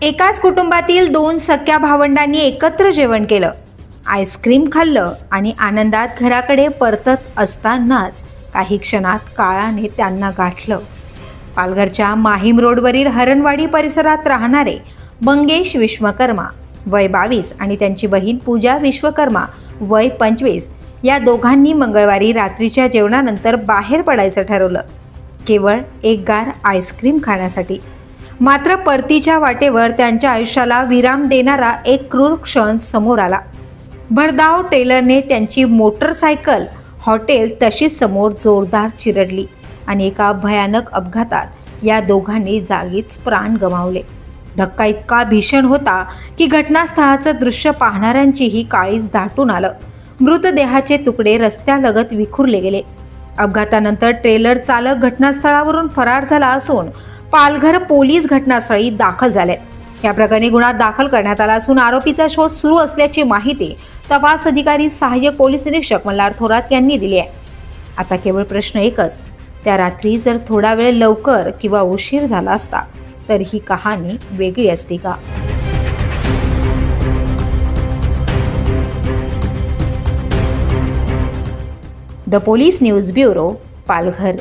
एकाच कुटुंबातील 2 सख्या भावंडांनी एकत्र जेवण केलं, आईस्क्रीम खाल्लं आणि आनंदात घराकडे परतत असतानाच काही क्षणात काळाने त्यांना गाठलं. पालघरच्या माहीम रोडवरील हरणवाडी परिसरात राहणारे मंगेश विश्वकर्मा वय 22 आणि त्यांची बहीण पूजा विश्वकर्मा वय 25 या दोघांनी मंगळवारी रात्रीच्या जेवणानंतर बाहेर पडायचं ठरवलं, केवळ एक गार आईस्क्रीम खाण्यासाठी. मात्र परतीच्या वाटेवर त्यांच्या आयुष्याला विराम देणारा एक क्रूर क्षण समोर आला. भरधाव ट्रेलरने त्यांची मोटरसायकल हॉटेल तशीच समोर जोरदार चिरडली आणि एका भयानक अपघातात या दोघांनी जागीच प्राण गमावले. धक्का इतका भीषण होता की घटनास्थळाचं दृश्य पाहणाऱ्यांचीही काळीज दाटून आलं. मृतदेहाचे तुकडे रस्त्यालगत विखुरले गेले. अपघातानंतर ट्रेलर चालक घटनास्थळावरून फरार झाला असून पालघर पोलीस घटनास्थळी दाखल झालेत. या प्रकरणी गुन्हा दाखल करण्यात आला असून आरोपीचा शोध सुरू असल्याची माहिती तपास अधिकारी सहाय्यक पोलीस निरीक्षक मल्हार थोरात यांनी दिली आहे. आता केवळ प्रश्न एकच, त्या रात्री जर थोडा वेळ लवकर किंवा उशीर झाला असता तर ही कहाणी वेगळी असती का? The police news bureau, Palghar.